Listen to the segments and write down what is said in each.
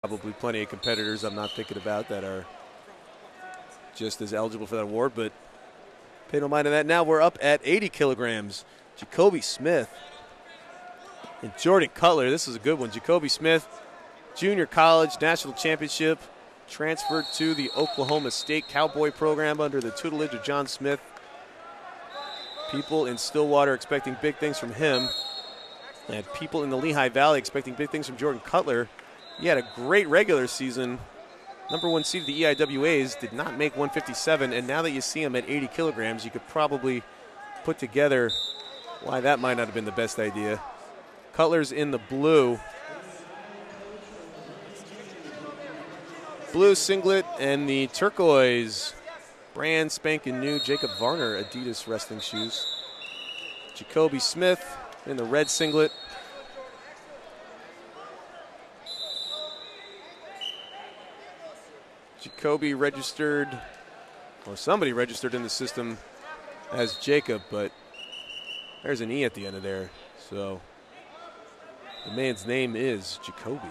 probably plenty of competitors I'm not thinking about that are just as eligible for that award, but pay no mind to that. Now we're up at 80 kilograms. Jacoby Smith and Jordan Kutler. This is a good one. Jacoby Smith, junior college national championship, transferred to the Oklahoma State Cowboy program under the tutelage of John Smith. People in Stillwater expecting big things from him, and people in the Lehigh Valley expecting big things from Jordan Kutler. He had a great regular season. Number one seed of the EIWAs, did not make 157, and now that you see him at 80 kilograms, you could probably put together why that might not have been the best idea. Cutler's in the blue. Blue singlet and the turquoise brand spanking new Jacob Varner Adidas wrestling shoes. Jacoby Smith in the red singlet. Jacoby registered, or somebody registered in the system as Jacob, but there's an E at the end of there. So the man's name is Jacoby.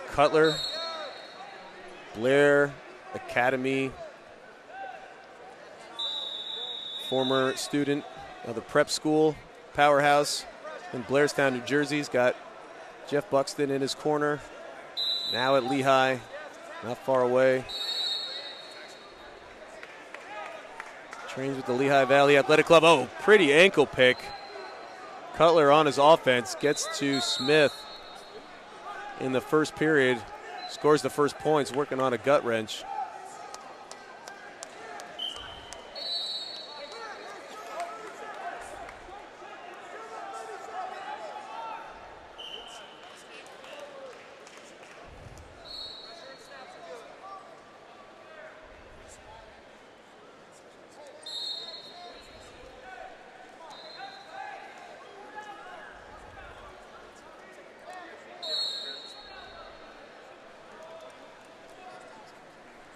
Kutler, Blair Academy, former student of the prep school, powerhouse in Blairstown, New Jersey. He's got Jeff Buxton in his corner. Now at Lehigh, not far away. Trains with the Lehigh Valley Athletic Club. Oh, pretty ankle pick. Kutler on his offense gets to Smith in the first period. Scores the first points, working on a gut wrench.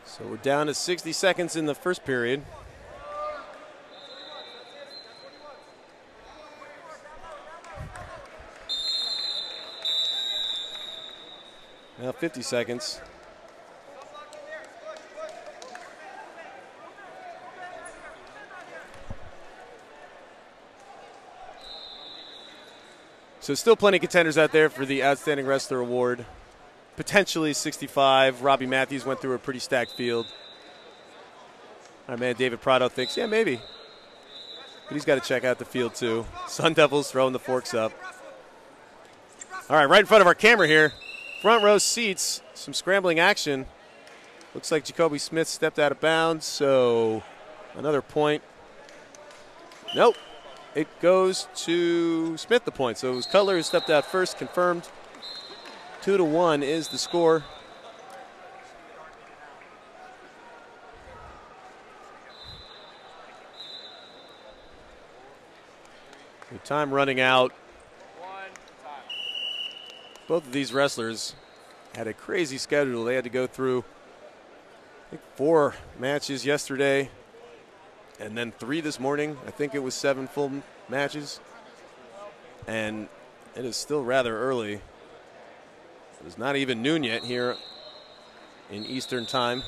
So we're down to 60 seconds in the first period. Now 50 seconds. So still plenty of contenders out there for the Outstanding Wrestler Award. Potentially 65. Robbie Matthews went through a pretty stacked field. Our man David Prado thinks, yeah, maybe. But he's got to check out the field too. Sun Devils throwing the forks up. All right in front of our camera here. Front row seats, some scrambling action. Looks like Jacoby Smith stepped out of bounds, so another point. Nope. It goes to Smith, the point. So it was Kutler who stepped out first, confirmed. 2-1 is the score. The time running out. Both of these wrestlers had a crazy schedule. They had to go through, I think, 4 matches yesterday and then 3 this morning. I think it was 7 full matches. And it is still rather early. It's not even noon yet here in Eastern time.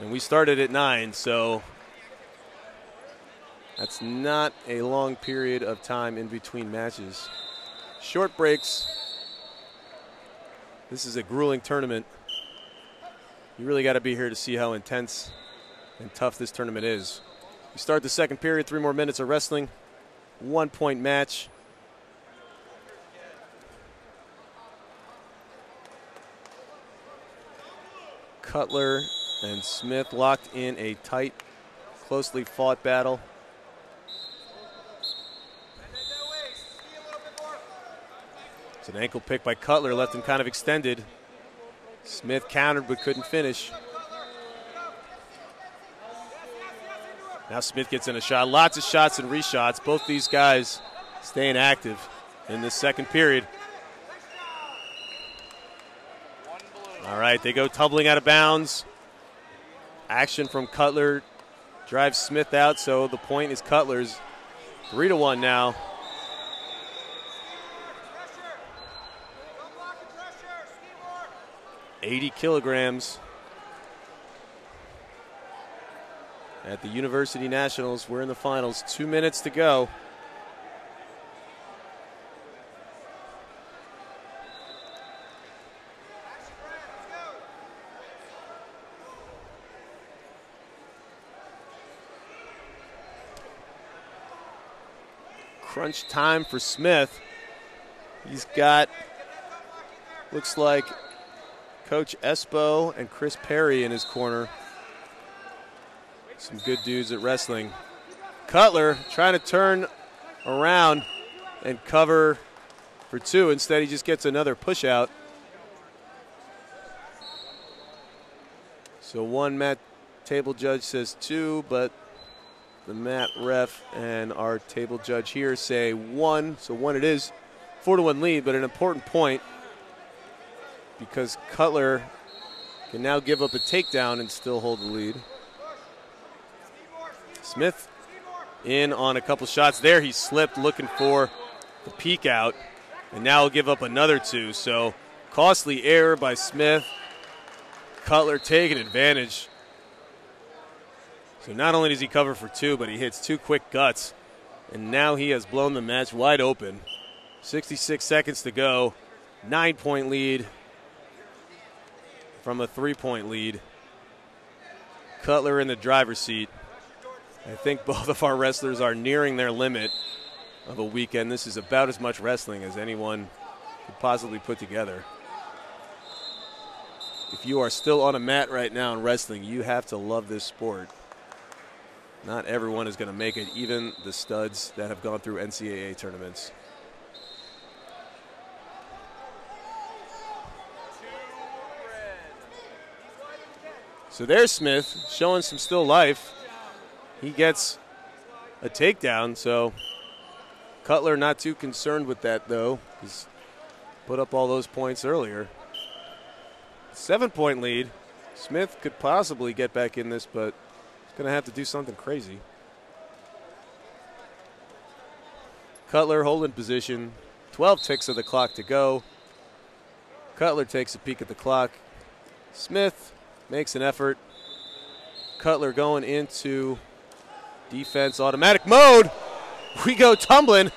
And we started at 9, so that's not a long period of time in between matches. Short breaks. This is a grueling tournament. You really got to be here to see how intense and tough this tournament is. We start the second period, 3 more minutes of wrestling. 1-point match. Kutler and Smith locked in a tight, closely fought battle. It's an ankle pick by Kutler, left him kind of extended. Smith countered but couldn't finish. Now Smith gets in a shot. Lots of shots and reshots. Both these guys staying active in this second period. All right, they go tumbling out of bounds. Action from Kutler drives Smith out, so the point is Cutler's. 3-1 now. $80 kilograms at the University Nationals. We're in the finals. 2 minutes to go. Crunch time for Smith. He's got, looks like, Coach Espo and Chris Perry in his corner. Some good dudes at wrestling. Kutler trying to turn around and cover for 2. Instead, he just gets another push out. So one mat table judge says 2, but the mat ref and our table judge here say 1. So 1 it is. 4-1 lead, but an important point because Kutler can now give up a takedown and still hold the lead. Smith in on a couple shots there. He slipped looking for the peek out, and now he'll give up another 2. So costly error by Smith. Kutler taking advantage. So not only does he cover for 2, but he hits 2 quick guts. And now he has blown the match wide open. 66 seconds to go. 9-point lead from a 3-point lead. Kutler in the driver's seat. I think both of our wrestlers are nearing their limit of a weekend. This is about as much wrestling as anyone could possibly put together. If you are still on a mat right now in wrestling, you have to love this sport. Not everyone is going to make it, even the studs that have gone through NCAA tournaments. So there's Smith showing some still life. He gets a takedown, so Kutler not too concerned with that, though. He's put up all those points earlier. 7-point lead. Smith could possibly get back in this, but he's going to have to do something crazy. Kutler holding position. 12 ticks of the clock to go. Kutler takes a peek at the clock. Smith makes an effort. Kutler going into defense automatic mode. We go tumbling.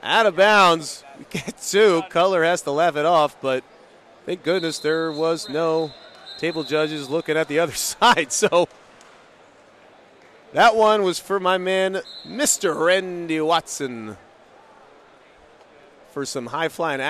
Out of bounds. We get 2. Kutler has to laugh it off, but thank goodness there was no table judges looking at the other side. So that one was for my man, Mr. Randy Watson, for some high-flying action.